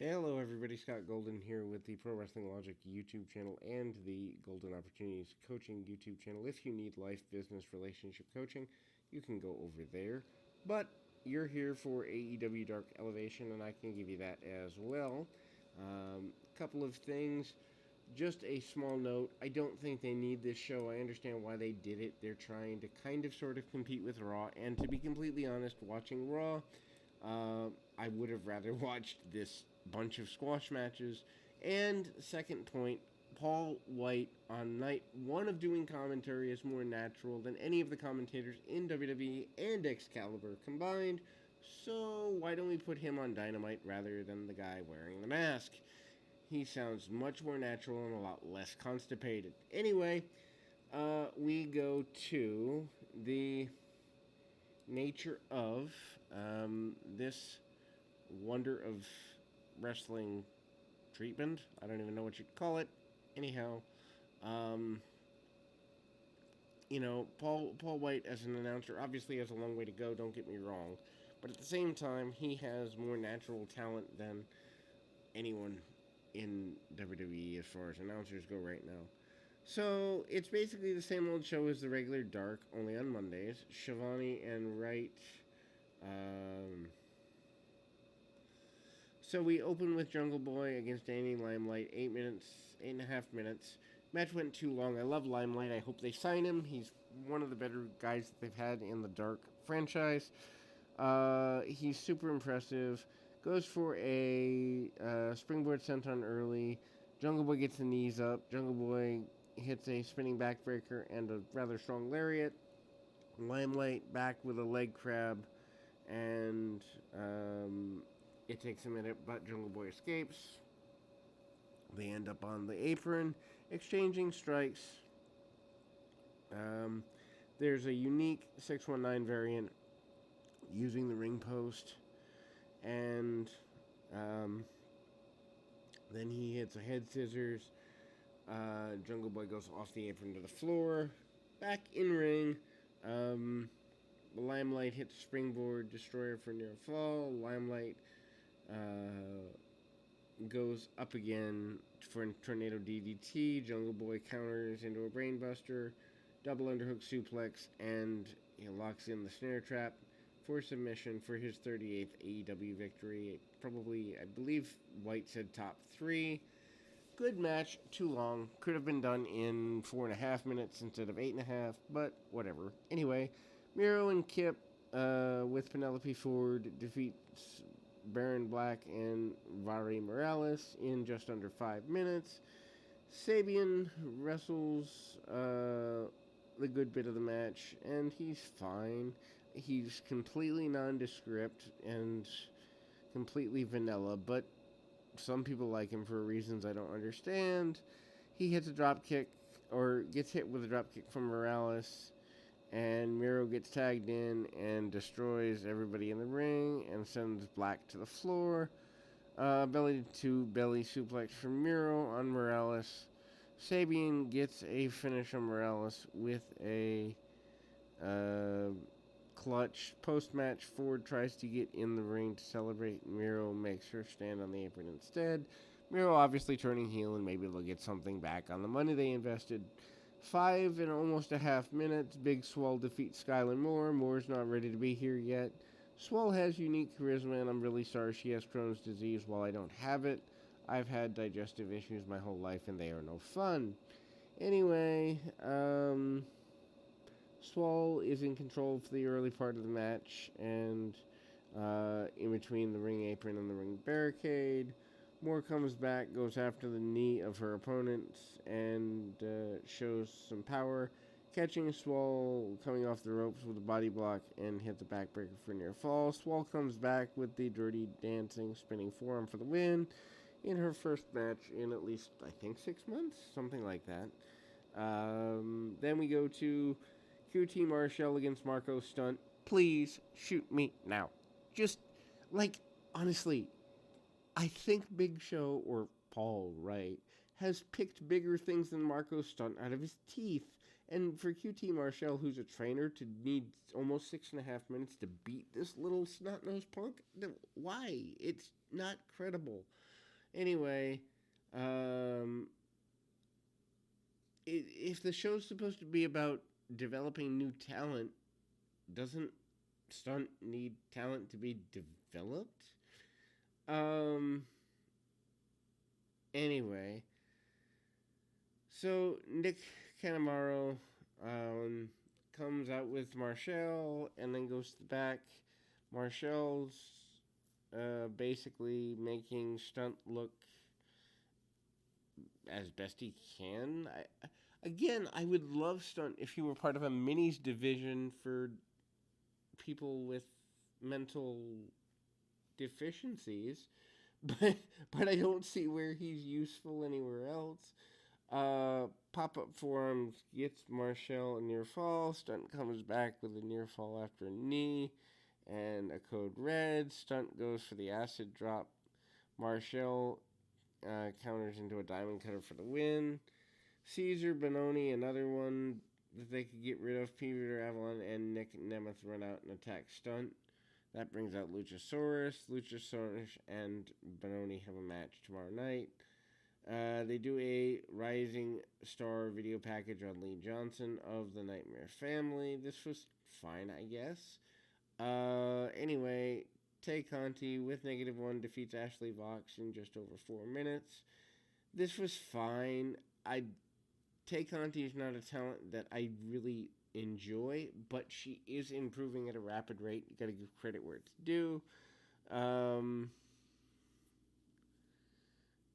Hello, everybody. Scott Golden here with the Pro Wrestling Logic YouTube channel and the Golden Opportunities Coaching YouTube channel. If you need life, business, relationship coaching, you can go over there. But you're here for AEW Dark Elevation, and I can give you that as well. Couple of things. Just a small note. I don't think they need this show. I understand why they did it. They're trying to kind of sort of compete with Raw. And to be completely honest, watching Raw, I would have rather watched this bunch of squash matches. And second point, Paul White on night one of doing commentary is more natural than any of the commentators in WWE and Excalibur combined. So why don't we put him on Dynamite rather than the guy wearing the mask? He sounds much more natural and a lot less constipated. Anyway, we go to the nature of this wonder of wrestling treatment. I don't even know what you'd call it. Anyhow, um, Paul White as an announcer obviously has a long way to go. Don't get me wrong, but at the same time, he has more natural talent than anyone in WWE as far as announcers go right now. So it's basically the same old show as the regular Dark, only on Mondays. Shivani and Wright. Um, so we open with Jungle Boy against Danny Limelight. 8 minutes, 8.5 minutes. Match went too long. I love Limelight. I hope they sign him. He's one of the better guys that they've had in the Dark franchise. He's super impressive. Goes for a springboard senton early. Jungle Boy gets the knees up. Jungle Boy hits a spinning backbreaker and a rather strong lariat. Limelight back with a leg crab, and it takes a minute, but Jungle Boy escapes. They end up on the apron, exchanging strikes. Um, there's a unique 619 variant using the ring post, and then he hits a head scissors. Jungle Boy goes off the apron to the floor. Back in ring. Limelight hits springboard destroyer for near fall. Limelight goes up again for a tornado DDT. Jungle Boy counters into a brainbuster. Double underhook suplex, and he locks in the snare trap for submission for his 38th AEW victory. Probably, I believe White said top 3. Good match, too long. Could have been done in 4.5 minutes instead of 8.5, but whatever. Anyway, Miro and Kip with Penelope Ford defeats Baron Black and Vari Morales in just under 5 minutes. Sabian wrestles the good bit of the match, and he's fine. He's completely nondescript and completely vanilla, but some people like him for reasons I don't understand. He hits a drop kick, or gets hit with a drop kick from Morales, and Miro gets tagged in and destroys everybody in the ring and sends Black to the floor. Belly to belly suplex from Miro on Morales. Sabian gets a finish on Morales with a clutch. Post-match, Ford tries to get in the ring to celebrate. Miro makes her stand on the apron instead. Miro obviously turning heel, and maybe they'll get something back on the money they invested. 5 and almost a half minutes. Big Swole defeats Skylar Moore. Moore's not ready to be here yet. Swole has unique charisma, and I'm really sorry she has Crohn's disease while I don't have it. I've had digestive issues my whole life, and they are no fun. Anyway, Swole is in control for the early part of the match, and in between the ring apron and the ring barricade. Moore comes back, goes after the knee of her opponent, and shows some power, catching Swole coming off the ropes with a body block and hit the backbreaker for near fall. Swole comes back with the dirty dancing spinning forearm for the win in her first match in at least, I think, 6 months, something like that. Then we go to QT Marshall against Marco Stunt. Please shoot me now. Just, honestly, I think Big Show, or Paul Wright, has picked bigger things than Marco Stunt out of his teeth. And for QT Marshall, who's a trainer, to need almost 6.5 minutes to beat this little snot-nosed punk, why? It's not credible. Anyway, um, if the show's supposed to be about developing new talent, doesn't Stunt need talent to be developed? Um. Anyway, so Nick Canamaro um, comes out with Marshall and then goes to the back. Marshall's basically making Stunt look as best he can. Again, I would love Stunt if he were part of a minis division for people with mental deficiencies, but but I don't see where he's useful anywhere else. Pop up forums gets Marshall a near fall. Stunt comes back with a near fall after a knee and a code red. Stunt goes for the acid drop. Marshall counters into a diamond cutter for the win. Caesar, Benoni, another one that they could get rid of. Peter Avalon and Nick Nemeth run out and attack Stunt. That brings out Luchasaurus. Luchasaurus and Benoni have a match tomorrow night. They do a Rising Star video package on Lee Johnson of the Nightmare Family. This was fine, I guess. Anyway, Tay Conti with -1 defeats Ashley Vox in just over 4 minutes. This was fine. Tay Conti is not a talent that I really enjoy, but she is improving at a rapid rate. You gotta give credit where it's due.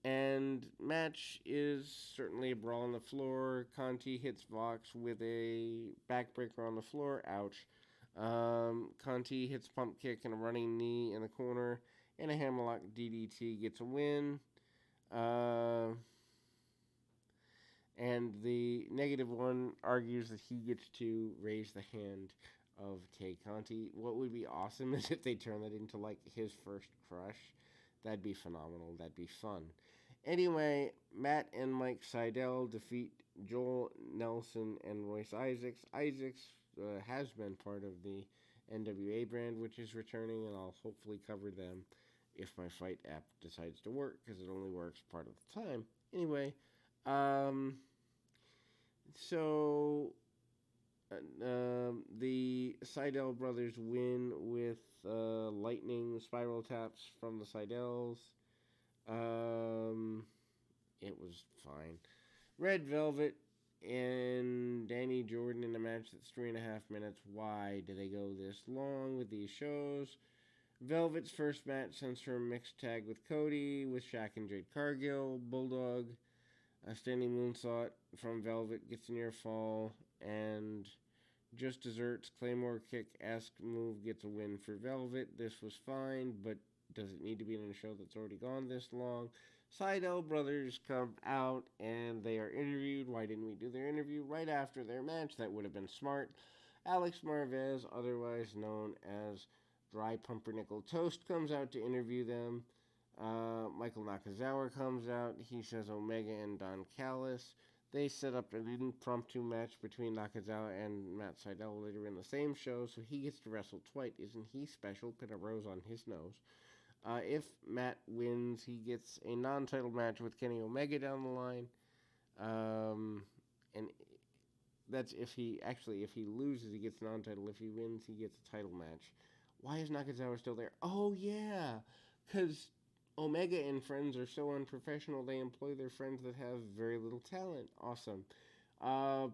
And match is certainly a brawl on the floor. Conti hits Vox with a backbreaker on the floor. Ouch. Conti hits pump kick and a running knee in the corner. And a hammerlock DDT gets a win. And the -1 argues that he gets to raise the hand of Tay Conti. What would be awesome is if they turn that into like his first crush. That'd be phenomenal. That'd be fun. Anyway, Matt and Mike Seidel defeat Joel Nelson and Royce Isaacs. Isaacs has been part of the NWA brand, which is returning, and I'll hopefully cover them if my fight app decides to work, because it only works part of the time. Anyway, so the Seidel brothers win with lightning spiral taps from the Seidels. It was fine. Red Velvet and Danny Jordan in a match that's 3.5 minutes. Why do they go this long with these shows? Velvet's first match sends her a mixed tag with Cody, with Shaq and Jade Cargill. Bulldog, a standing moonsault from Velvet, gets a near fall, and just desserts Claymore kick-esque move gets a win for Velvet. This was fine, but does it need to be in a show that's already gone this long? Seidel brothers come out and they are interviewed. Why didn't we do their interview right after their match? That would have been smart. Alex Marvez, otherwise known as Dry Pumpernickel Toast, comes out to interview them. Michael Nakazawa comes out. He says Omega and Don Callis. They set up an impromptu match between Nakazawa and Matt Seidel later in the same show, so he gets to wrestle twice. Isn't he special? Put a rose on his nose. If Matt wins, he gets a non-title match with Kenny Omega down the line. And that's if he loses, he gets non-title. If he wins, he gets a title match. Why is Nakazawa still there? Oh, yeah, because Omega and friends are so unprofessional, they employ their friends that have very little talent. Awesome.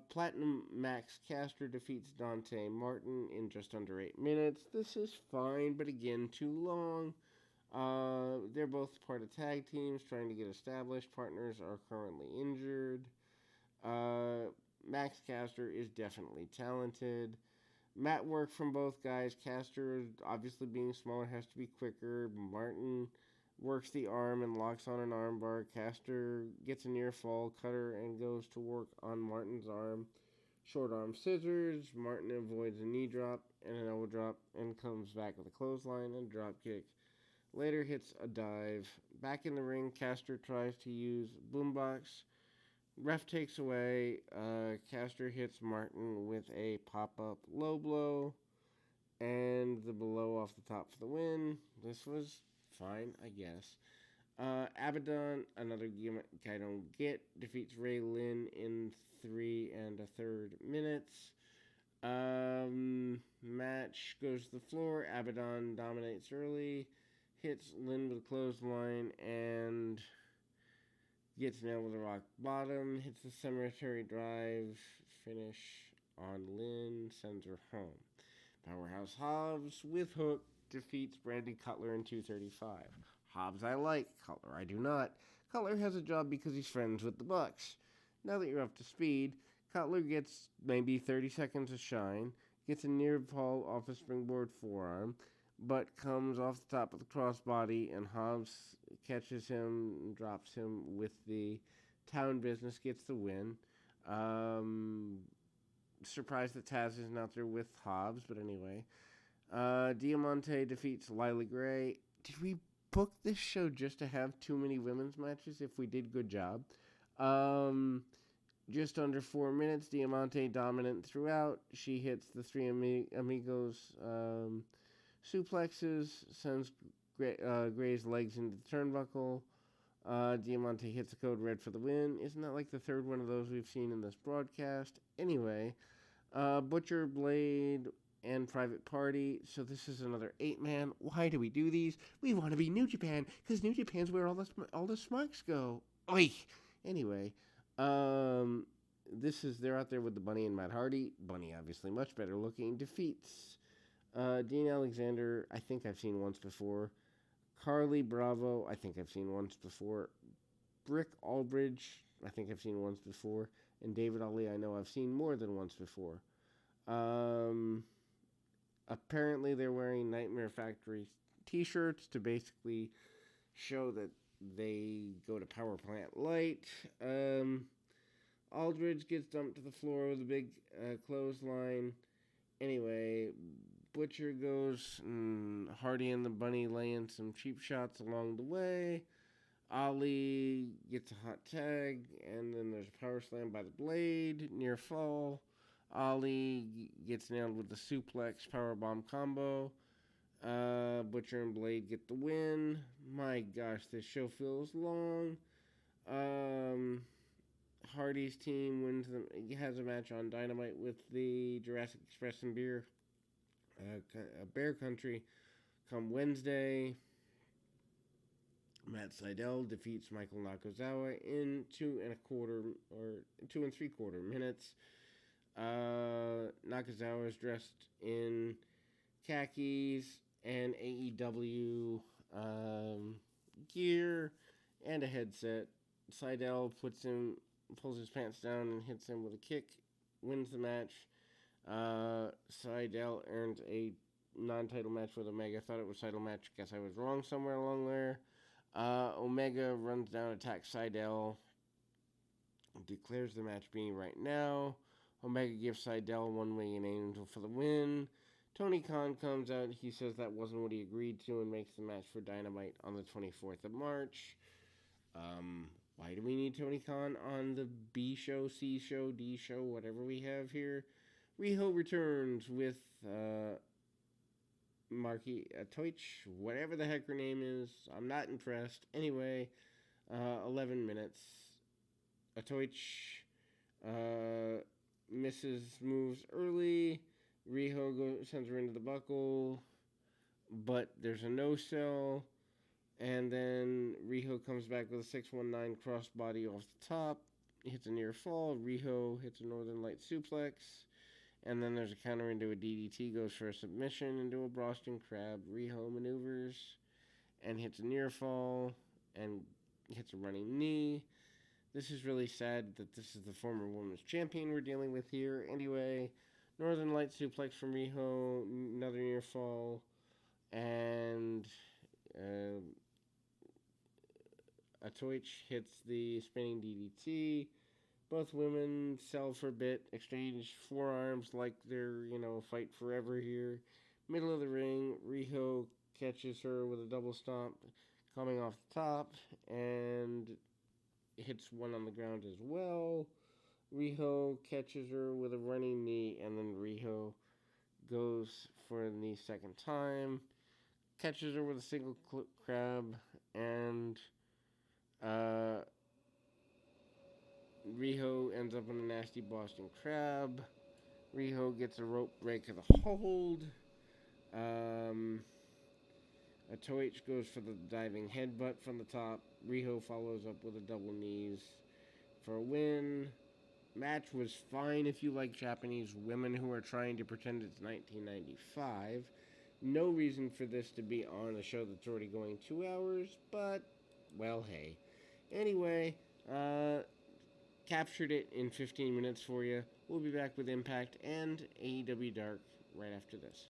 Platinum Max Caster defeats Dante Martin in just under 8 minutes. This is fine, but again, too long. They're both part of tag teams trying to get established. Partners are currently injured. Max Caster is definitely talented. Mat work from both guys. Caster, obviously being smaller, has to be quicker. Martin works the arm and locks on an armbar. Caster gets a near fall cutter and goes to work on Martin's arm. Short arm scissors. Martin avoids a knee drop and an elbow drop and comes back with a clothesline and drop kick. Later hits a dive. Back in the ring, Caster tries to use boombox. Ref takes away. Caster hits Martin with a pop-up low blow. And the below off the top for the win. This was fine, I guess. Abaddon, another gimmick I don't get, defeats Ray Lynn in 3 1/3 minutes. Match goes to the floor. Abaddon dominates early, hits Lynn with a clothesline, and gets nailed with a rock bottom. Hits the cemetery drive finish on Lynn, sends her home. Powerhouse Hobbs with hook defeats Brandon Cutler in 2:35. Hobbs I like, Cutler I do not. Cutler has a job because he's friends with the Bucks. Now that you're up to speed, Cutler gets maybe 30 seconds of shine, gets a near fall off a springboard forearm, but comes off the top of the crossbody, and Hobbs catches him and drops him with the town business, gets the win. Surprised that Taz isn't out there with Hobbs, but anyway. Diamante defeats Lila Gray. Did we book this show just to have too many women's matches? If we did, good job. Just under 4 minutes, Diamante dominant throughout. She hits the three amigos suplexes, sends Gray's legs into the turnbuckle. Diamante hits the code red for the win. Isn't that like the third one of those we've seen in this broadcast? Anyway, Butcher, Blade, and Private Party. So this is another 8-man. Why do we do these? We want to be New Japan, because New Japan's where all the smarks go. Oi! Anyway, they're out there with the Bunny and Matt Hardy. Bunny, obviously much better looking, defeats Dean Alexander, I think I've seen once before. Carly Bravo, I think I've seen once before. Brick Aldridge, I think I've seen once before. And David Ali, I know I've seen more than once before. Apparently they're wearing Nightmare Factory t-shirts to basically show that they go to Power Plant Light. Aldridge gets dumped to the floor with a big clothesline. Anyway, Butcher goes, Hardy and the Bunny laying some cheap shots along the way. Ali gets a hot tag, and then there's a power slam by the Blade, near fall. Ali gets nailed with the suplex powerbomb combo. Butcher and Blade get the win. My gosh, this show feels long. Hardy's team has a match on Dynamite with the Jurassic Express and Bear Country come Wednesday. Matt Sydal defeats Michael Nakazawa in 2 3/4 minutes. Nakazawa is dressed in khakis and AEW gear and a headset. Sydal pulls his pants down and hits him with a kick, wins the match. Sydal earns a non-title match with Omega. Thought it was title match. Guess I was wrong somewhere along there. Omega runs down, attacks Sydal, declares the match being right now. Omega gives Sydal one-winged angel for the win. Tony Khan comes out. He says that wasn't what he agreed to and makes the match for Dynamite on the 24th of March. Why do we need Tony Khan on the B show, C show, D show, whatever we have here? Riho returns with Marky Toich, whatever the heck her name is. I'm not impressed. Anyway, 11 minutes. Toich moves early. Riho sends her into the buckle, but there's a no-sell. And then Riho comes back with a 619 crossbody off the top. Hits a near fall. Riho hits a Northern Light suplex. And then there's a counter into a DDT, goes for a submission into a Boston Crab. Riho maneuvers and hits a near fall and hits a running knee. This is really sad that this is the former women's champion we're dealing with here. Anyway, Northern Light suplex from Riho, another near fall, and Atoich hits the spinning DDT. Both women sell for a bit, exchange forearms like they're, fight forever here. Middle of the ring, Riho catches her with a double stomp coming off the top and hits one on the ground as well. Riho catches her with a running knee, and then Riho goes for the second time. catches her with a single crab, and uh, Riho ends up in a nasty Boston Crab. Riho gets a rope break of the hold. A Toich goes for the diving headbutt from the top. Riho follows up with a double knees for a win. Match was fine if you like Japanese women who are trying to pretend it's 1995. No reason for this to be on a show that's already going 2 hours, but, well, hey. Anyway, captured it in 15 minutes for you. We'll be back with Impact and AEW Dark right after this.